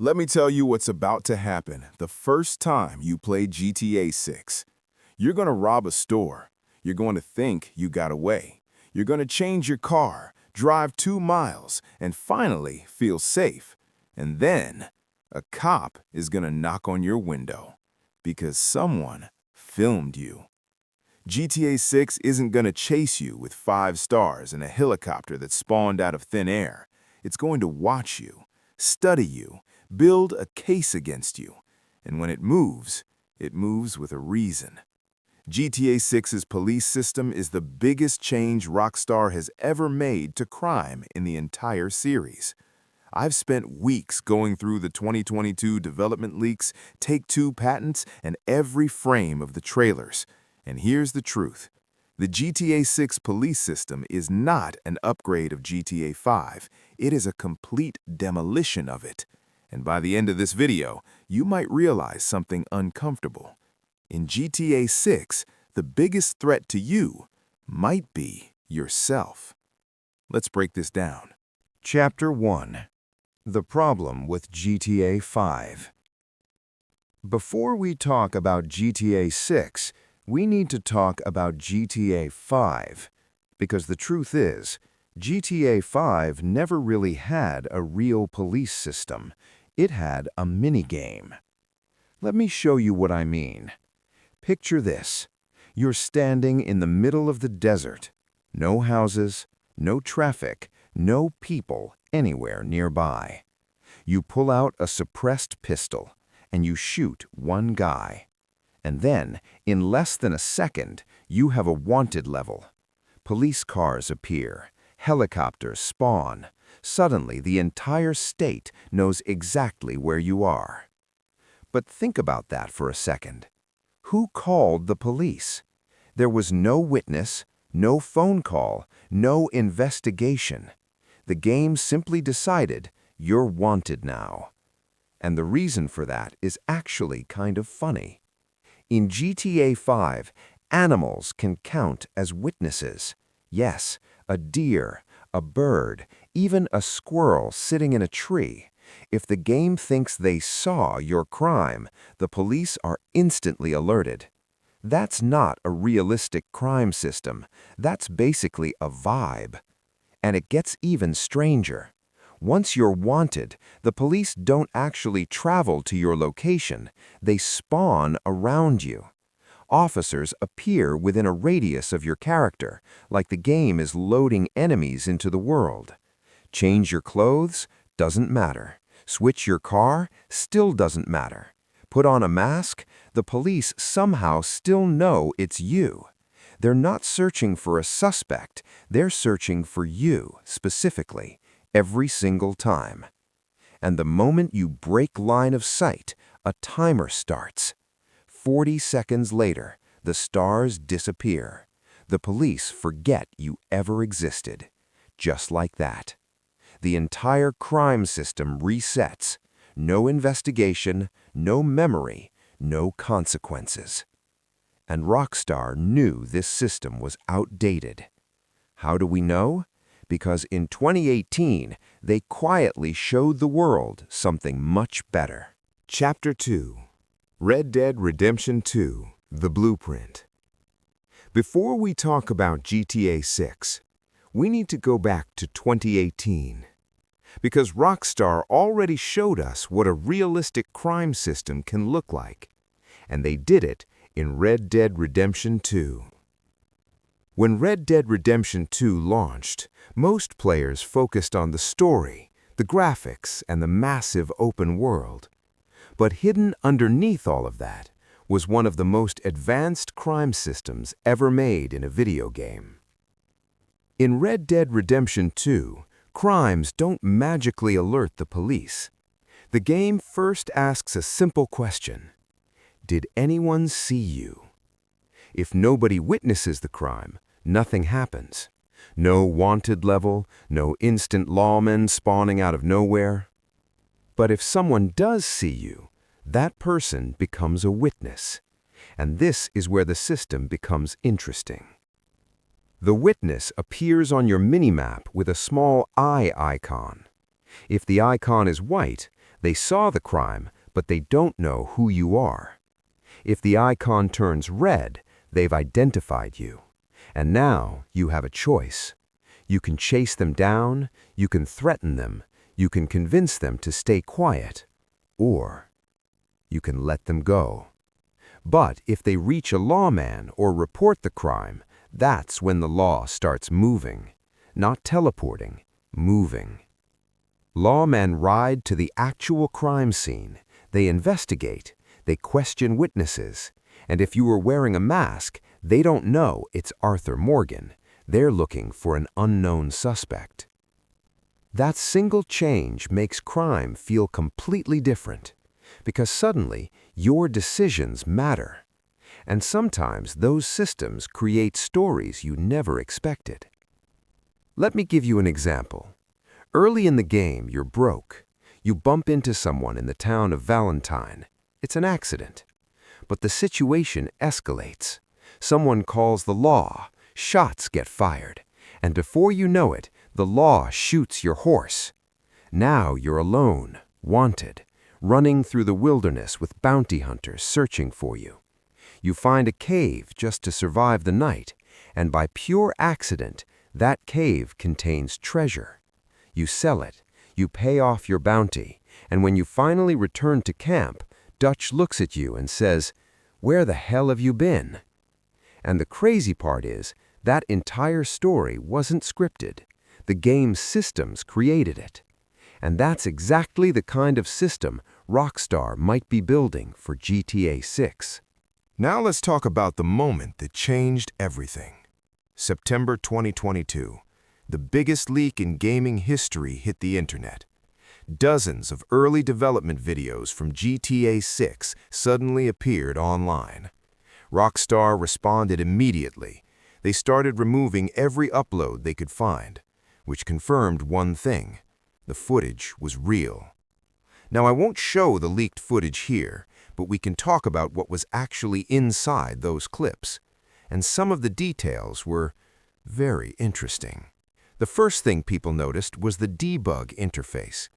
Let me tell you what's about to happen the first time you play GTA 6. You're going to rob a store. You're going to think you got away. You're going to change your car, drive 2 miles, and finally feel safe. And then, a cop is going to knock on your window because someone filmed you. GTA 6 isn't going to chase you with 5 stars and a helicopter that spawned out of thin air. It's going to watch you, study you, build a case against you. And when it moves with a reason. GTA 6's police system is the biggest change Rockstar has ever made to crime in the entire series. I've spent weeks going through the 2022 development leaks, Take-Two patents, and every frame of the trailers. And here's the truth. The GTA 6 police system is not an upgrade of GTA 5. It is a complete demolition of it. And by the end of this video, you might realize something uncomfortable. In GTA 6, the biggest threat to you might be yourself. Let's break this down. Chapter 1. The Problem with GTA 5. Before we talk about GTA 6, we need to talk about GTA 5, because the truth is, GTA 5 never really had a real police system. It had a minigame. Let me show you what I mean. Picture this. You're standing in the middle of the desert. No houses, no traffic, no people anywhere nearby. You pull out a suppressed pistol, and you shoot one guy. And then, in less than a second, you have a wanted level. Police cars appear. Helicopters spawn. Suddenly, the entire state knows exactly where you are. But think about that for a second. Who called the police? There was no witness, no phone call, no investigation. The game simply decided, you're wanted now. And the reason for that is actually kind of funny. In GTA 5, animals can count as witnesses. Yes, a deer, a bird, even a squirrel sitting in a tree. If the game thinks they saw your crime, the police are instantly alerted. That's not a realistic crime system. That's basically a vibe. And it gets even stranger. Once you're wanted, the police don't actually travel to your location. They spawn around you. Officers appear within a radius of your character, like the game is loading enemies into the world. Change your clothes? Doesn't matter. Switch your car? Still doesn't matter. Put on a mask? The police somehow still know it's you. They're not searching for a suspect. They're searching for you, specifically, every single time. And the moment you break line of sight, a timer starts. 40 seconds later, the stars disappear. The police forget you ever existed. Just like that. The entire crime system resets. No investigation, no memory, no consequences. And Rockstar knew this system was outdated. How do we know? Because in 2018, they quietly showed the world something much better. Chapter 2. Red Dead Redemption 2, The Blueprint. Before we talk about GTA 6, we need to go back to 2018. Because Rockstar already showed us what a realistic crime system can look like. And they did it in Red Dead Redemption 2. When Red Dead Redemption 2 launched, most players focused on the story, the graphics, and the massive open world. But hidden underneath all of that was one of the most advanced crime systems ever made in a video game. In Red Dead Redemption 2, crimes don't magically alert the police. The game first asks a simple question. Did anyone see you? If nobody witnesses the crime, nothing happens. No wanted level, no instant lawmen spawning out of nowhere. But if someone does see you, that person becomes a witness. And this is where the system becomes interesting. The witness appears on your minimap with a small eye icon. If the icon is white, They saw the crime, but they don't know who you are. If the icon turns red, they've identified you. And now you have a choice. You can chase them down, you can threaten them, you can convince them to stay quiet, or you can let them go. But if they reach a lawman or report the crime, that's when the law starts moving. Not teleporting, moving. Lawmen ride to the actual crime scene. They investigate, they question witnesses, and if you were wearing a mask, they don't know it's Arthur Morgan. They're looking for an unknown suspect. That single change makes crime feel completely different, because suddenly your decisions matter. And sometimes those systems create stories you never expected. Let me give you an example. Early in the game, you're broke. You bump into someone in the town of Valentine. It's an accident. But the situation escalates. Someone calls the law, shots get fired, and before you know it, the law shoots your horse. Now you're alone, wanted, running through the wilderness with bounty hunters searching for you. You find a cave just to survive the night, and by pure accident, that cave contains treasure. You sell it, you pay off your bounty, and when you finally return to camp, Dutch looks at you and says, "Where the hell have you been?" And the crazy part is, that entire story wasn't scripted. The game's systems created it. And that's exactly the kind of system Rockstar might be building for GTA 6. Now let's talk about the moment that changed everything. September 2022. The biggest leak in gaming history hit the internet. Dozens of early development videos from GTA 6 suddenly appeared online. Rockstar responded immediately. They started removing every upload they could find, which confirmed one thing: the footage was real. Now, I won't show the leaked footage here, but we can talk about what was actually inside those clips. And some of the details were very interesting. The first thing people noticed was the debug interface.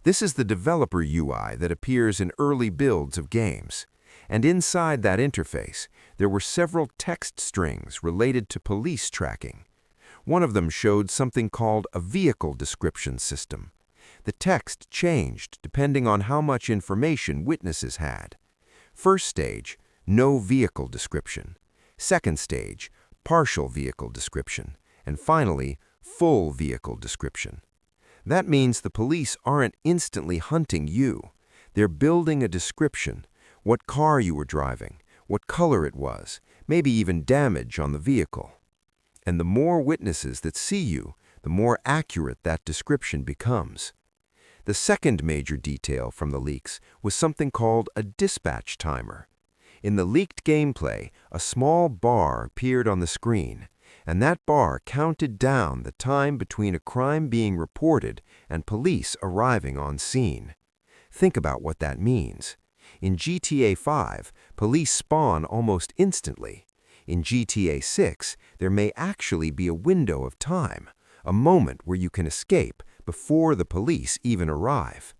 This is the developer UI that appears in early builds of games. And inside that interface, there were several text strings related to police tracking. One of them showed something called a vehicle description system. The text changed depending on how much information witnesses had. First stage, no vehicle description. Second stage, partial vehicle description. And finally, full vehicle description. That means the police aren't instantly hunting you. They're building a description: what car you were driving, what color it was, maybe even damage on the vehicle. And the more witnesses that see you, the more accurate that description becomes. The second major detail from the leaks was something called a dispatch timer. In the leaked gameplay, a small bar appeared on the screen, and that bar counted down the time between a crime being reported and police arriving on scene. Think about what that means. In GTA 5, police spawn almost instantly. In GTA 6, there may actually be a window of time, a moment where you can escape before the police even arrive.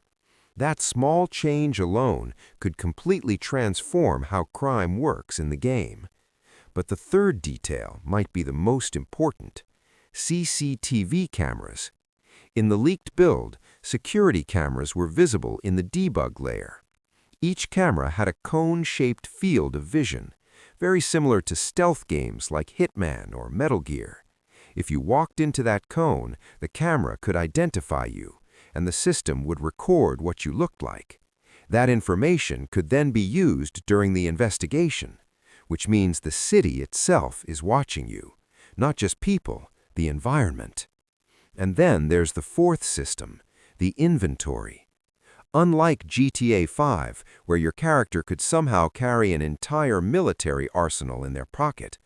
That small change alone could completely transform how crime works in the game. But the third detail might be the most important: CCTV cameras. In the leaked build, security cameras were visible in the debug layer. Each camera had a cone-shaped field of vision, very similar to stealth games like Hitman or Metal Gear. If you walked into that cone, the camera could identify you, and the system would record what you looked like. That information could then be used during the investigation, which means the city itself is watching you, not just people, the environment. And then there's the fourth system, the inventory. Unlike GTA 5, where your character could somehow carry an entire military arsenal in their pocket,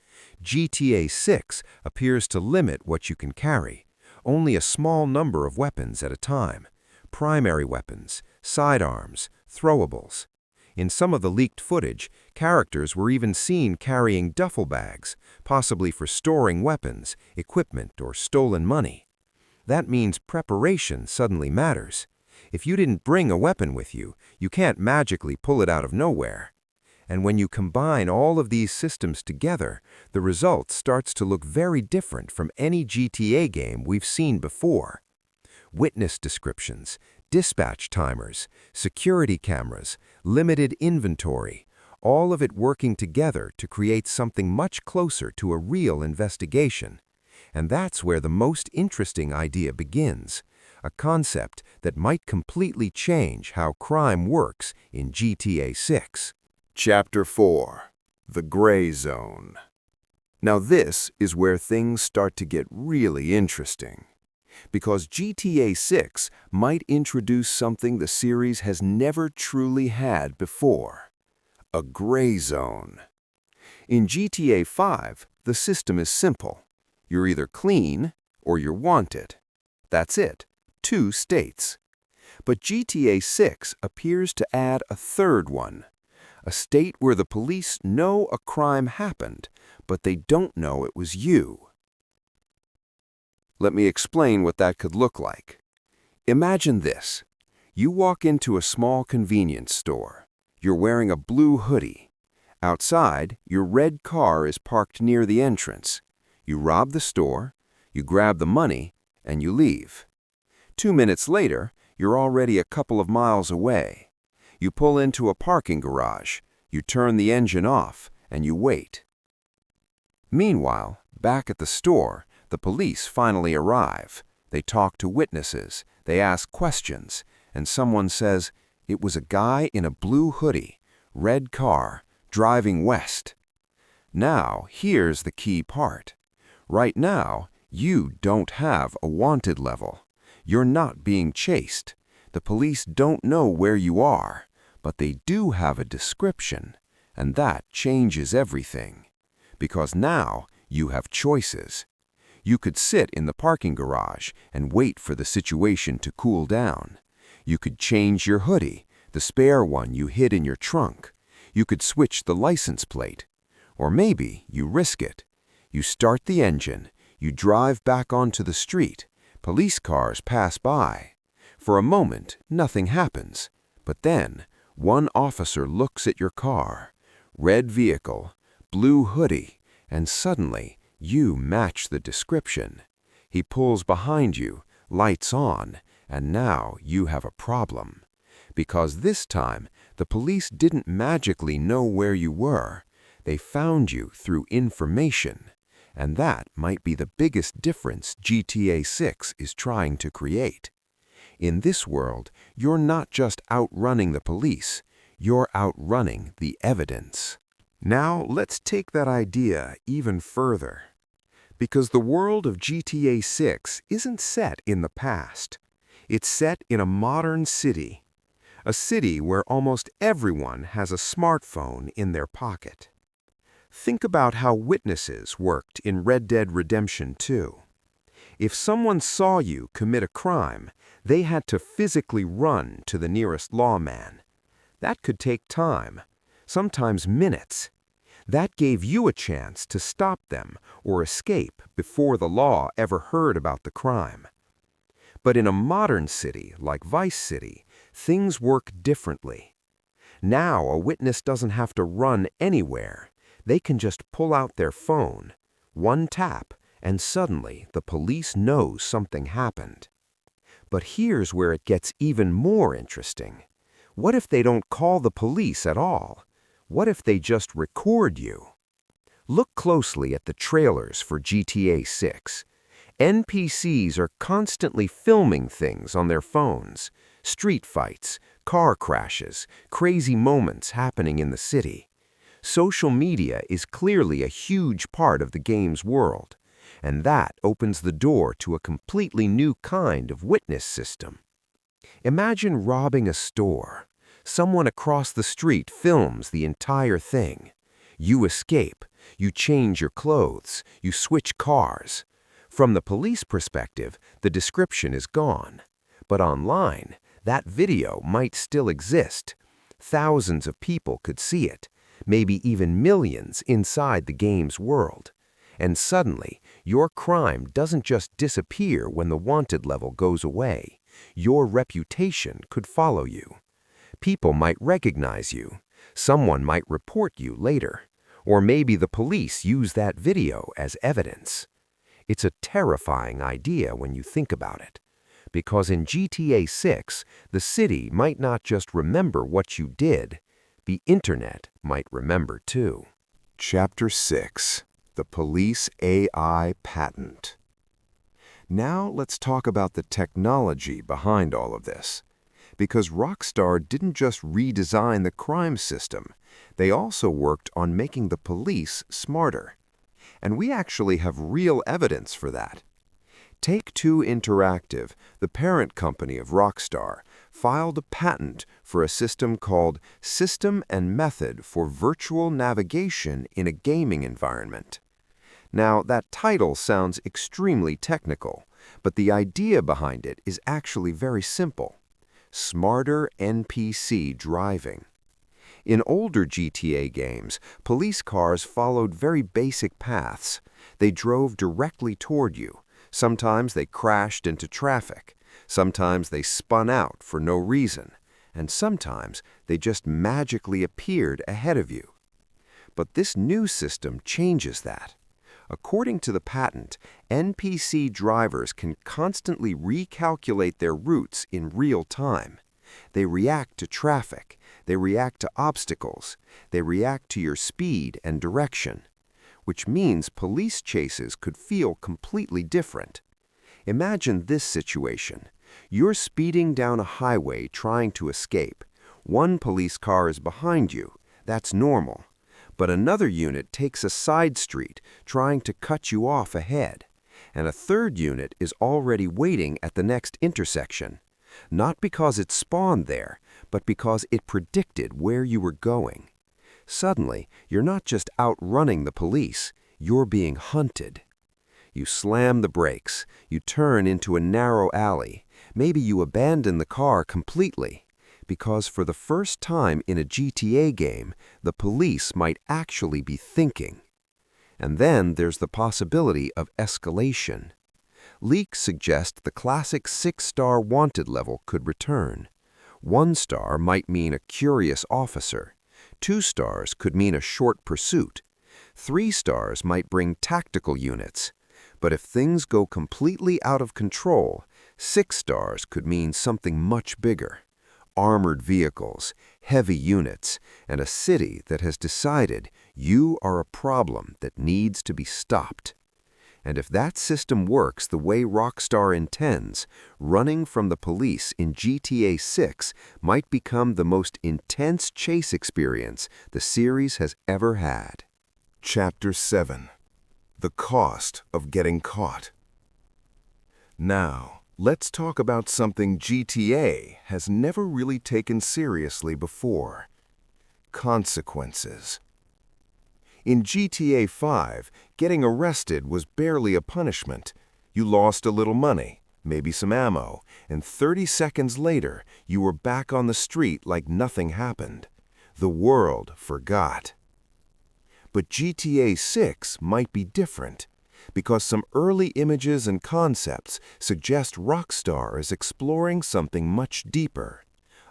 GTA 6 appears to limit what you can carry. Only a small number of weapons at a time: primary weapons, sidearms, throwables. In some of the leaked footage, characters were even seen carrying duffel bags, possibly for storing weapons, equipment, or stolen money. That means preparation suddenly matters. If you didn't bring a weapon with you, you can't magically pull it out of nowhere. And when you combine all of these systems together, the result starts to look very different from any GTA game we've seen before. Witness descriptions, dispatch timers, security cameras, limited inventory, all of it working together to create something much closer to a real investigation. And that's where the most interesting idea begins, a concept that might completely change how crime works in GTA 6. Chapter 4: The Gray Zone. Now this is where things start to get really interesting, because GTA 6 might introduce something the series has never truly had before: a gray zone. In GTA 5, the system is simple. You're either clean or you're wanted. That's it, 2 states. But GTA 6 appears to add a third one, a state where the police know a crime happened, but they don't know it was you. Let me explain what that could look like. Imagine this. You walk into a small convenience store. You're wearing a blue hoodie. Outside, your red car is parked near the entrance. You rob the store, you grab the money, and you leave. 2 minutes later, you're already a couple of miles away. You pull into a parking garage, you turn the engine off, and you wait. Meanwhile, back at the store, the police finally arrive. They talk to witnesses, they ask questions, and someone says, "It was a guy in a blue hoodie, red car, driving west." Now, here's the key part. Right now, you don't have a wanted level. You're not being chased. The police don't know where you are, but they do have a description, and that changes everything. Because now you have choices. You could sit in the parking garage and wait for the situation to cool down. You could change your hoodie, the spare one you hid in your trunk. You could switch the license plate. Or maybe you risk it. You start the engine, you drive back onto the street. Police cars pass by. For a moment, nothing happens. But then, one officer looks at your car. Red vehicle, blue hoodie, and suddenly, you match the description. He pulls behind you, lights on, and now you have a problem. Because this time, the police didn't magically know where you were. They found you through information. And that might be the biggest difference GTA 6 is trying to create. In this world, you're not just outrunning the police, you're outrunning the evidence. Now, let's take that idea even further. Because the world of GTA 6 isn't set in the past. It's set in a modern city. A city where almost everyone has a smartphone in their pocket. Think about how witnesses worked in Red Dead Redemption 2. If someone saw you commit a crime, they had to physically run to the nearest lawman. That could take time, sometimes minutes. That gave you a chance to stop them or escape before the law ever heard about the crime. But in a modern city like Vice City, things work differently. Now a witness doesn't have to run anywhere. They can just pull out their phone, one tap, and suddenly the police knows something happened. But here's where it gets even more interesting. What if they don't call the police at all? What if they just record you? Look closely at the trailers for GTA 6. NPCs are constantly filming things on their phones. Street fights, car crashes, crazy moments happening in the city. Social media is clearly a huge part of the game's world, and that opens the door to a completely new kind of witness system. Imagine robbing a store. Someone across the street films the entire thing. You escape, you change your clothes, you switch cars. From the police perspective, the description is gone. But online, that video might still exist. Thousands of people could see it. Maybe even millions inside the game's world. And suddenly, your crime doesn't just disappear when the wanted level goes away. Your reputation could follow you. People might recognize you. Someone might report you later. Or maybe the police use that video as evidence. It's a terrifying idea when you think about it. Because in GTA 6, the city might not just remember what you did, the internet might remember too. Chapter 6: The Police AI Patent. Now let's talk about the technology behind all of this. Because Rockstar didn't just redesign the crime system, they also worked on making the police smarter. And we actually have real evidence for that. Take-Two Interactive, the parent company of Rockstar, filed a patent for a system called System and Method for Virtual Navigation in a Gaming Environment. Now, that title sounds extremely technical, but the idea behind it is actually very simple. Smarter NPC driving. In older GTA games, police cars followed very basic paths. They drove directly toward you. Sometimes they crashed into traffic. Sometimes they spun out for no reason. And sometimes they just magically appeared ahead of you. But this new system changes that. According to the patent, NPC drivers can constantly recalculate their routes in real time. They react to traffic. They react to obstacles. They react to your speed and direction, which means police chases could feel completely different. Imagine this situation. You're speeding down a highway trying to escape. One police car is behind you. That's normal. But another unit takes a side street trying to cut you off ahead. And a third unit is already waiting at the next intersection. Not because it spawned there, but because it predicted where you were going. Suddenly, you're not just outrunning the police, you're being hunted. You slam the brakes, you turn into a narrow alley, maybe you abandon the car completely. Because for the first time in a GTA game, the police might actually be thinking. And then there's the possibility of escalation. Leaks suggest the classic 6-star wanted level could return. 1 star might mean a curious officer. 2 stars could mean a short pursuit. 3 stars might bring tactical units. But if things go completely out of control, 6 stars could mean something much bigger. Armored vehicles, heavy units, and a city that has decided you are a problem that needs to be stopped. And if that system works the way Rockstar intends, running from the police in GTA 6 might become the most intense chase experience the series has ever had. Chapter 7: The Cost of Getting Caught. Now, let's talk about something GTA has never really taken seriously before: consequences. In GTA 5, getting arrested was barely a punishment. You lost a little money, maybe some ammo, and 30 seconds later, you were back on the street like nothing happened. The world forgot. But GTA 6 might be different, because some early images and concepts suggest Rockstar is exploring something much deeper: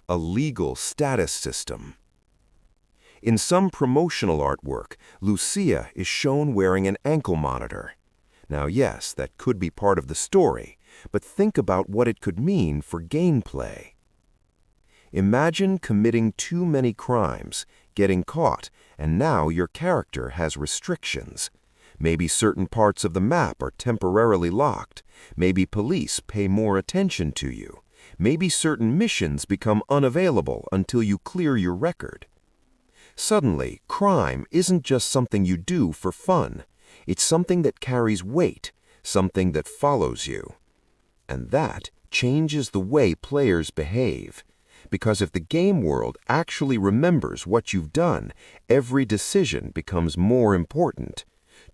a legal status system. In some promotional artwork, Lucia is shown wearing an ankle monitor. Now, yes, that could be part of the story, but think about what it could mean for gameplay. Imagine committing too many crimes, getting caught, and now your character has restrictions. Maybe certain parts of the map are temporarily locked. Maybe police pay more attention to you. Maybe certain missions become unavailable until you clear your record. Suddenly, crime isn't just something you do for fun. It's something that carries weight, something that follows you. And that changes the way players behave. Because if the game world actually remembers what you've done, every decision becomes more important.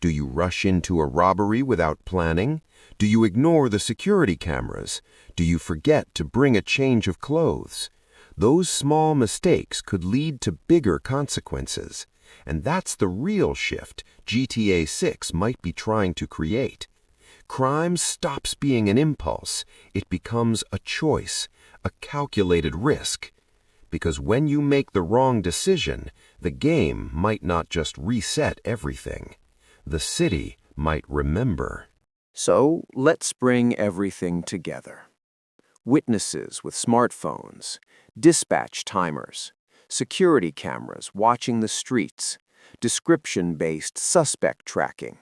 Do you rush into a robbery without planning? Do you ignore the security cameras? Do you forget to bring a change of clothes? Those small mistakes could lead to bigger consequences. And that's the real shift GTA 6 might be trying to create. Crime stops being an impulse. It becomes a choice, a calculated risk. Because when you make the wrong decision, the game might not just reset everything. The city might remember. So let's bring everything together. Witnesses with smartphones, dispatch timers, security cameras watching the streets, description-based suspect tracking,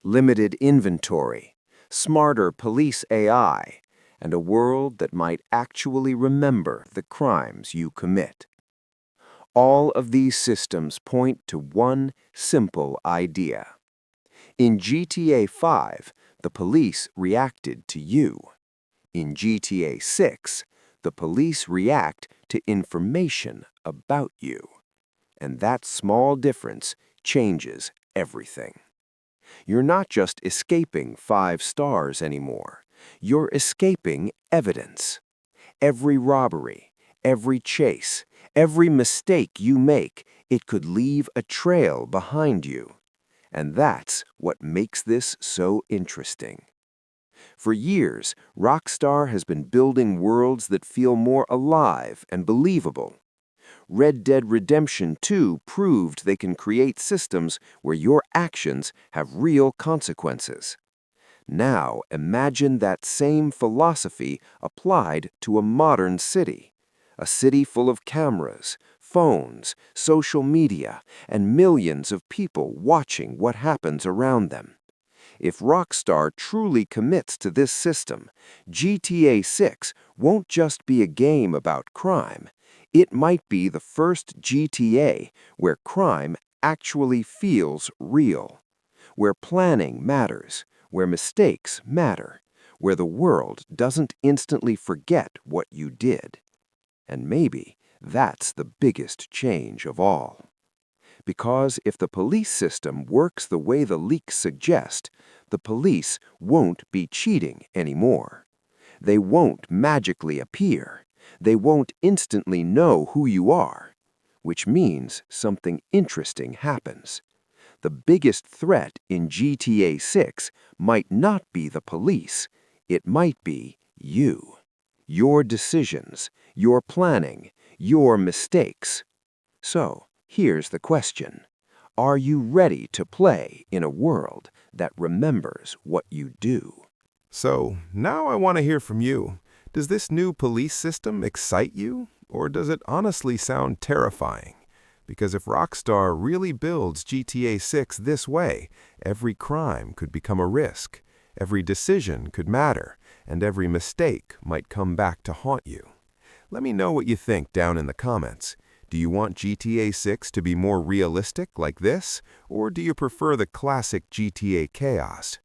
limited inventory, smarter police AI, and a world that might actually remember the crimes you commit. All of these systems point to one simple idea. In GTA 5, the police reacted to you. In GTA 6, the police react to information about you. And that small difference changes everything. You're not just escaping 5 stars anymore. You're escaping evidence. Every robbery, every chase, every mistake you make, it could leave a trail behind you. And that's what makes this so interesting. For years, Rockstar has been building worlds that feel more alive and believable. Red Dead Redemption 2 proved they can create systems where your actions have real consequences. Now imagine that same philosophy applied to a modern city. A city full of cameras, phones, social media, and millions of people watching what happens around them. If Rockstar truly commits to this system, GTA 6 won't just be a game about crime. It might be the first GTA where crime actually feels real, where planning matters, where mistakes matter, where the world doesn't instantly forget what you did. And maybe that's the biggest change of all. Because if the police system works the way the leaks suggest, the police won't be cheating anymore. They won't magically appear. They won't instantly know who you are, which means something interesting happens. The biggest threat in GTA 6 might not be the police. It might be you. Your decisions, your planning, your mistakes. So, here's the question. Are you ready to play in a world that remembers what you do? So, now I want to hear from you. Does this new police system excite you, or does it honestly sound terrifying? Because if Rockstar really builds GTA 6 this way, every crime could become a risk, every decision could matter, and every mistake might come back to haunt you. Let me know what you think down in the comments. Do you want GTA 6 to be more realistic like this, or do you prefer the classic GTA chaos?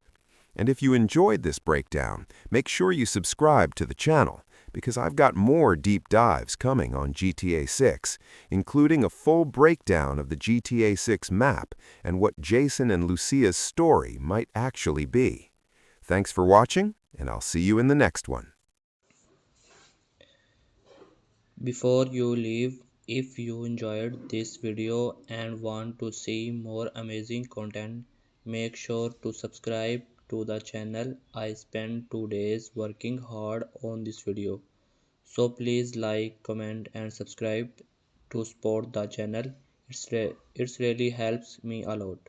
And if you enjoyed this breakdown, make sure you subscribe to the channel, because I've got more deep dives coming on GTA 6, including a full breakdown of the GTA 6 map and what Jason and Lucia's story might actually be. Thanks for watching, and I'll see you in the next one. Before you leave, if you enjoyed this video and want to see more amazing content, make sure to subscribe to the channel. I spent 2 days working hard on this video. So please like, comment and subscribe to support the channel. It's really helps me a lot.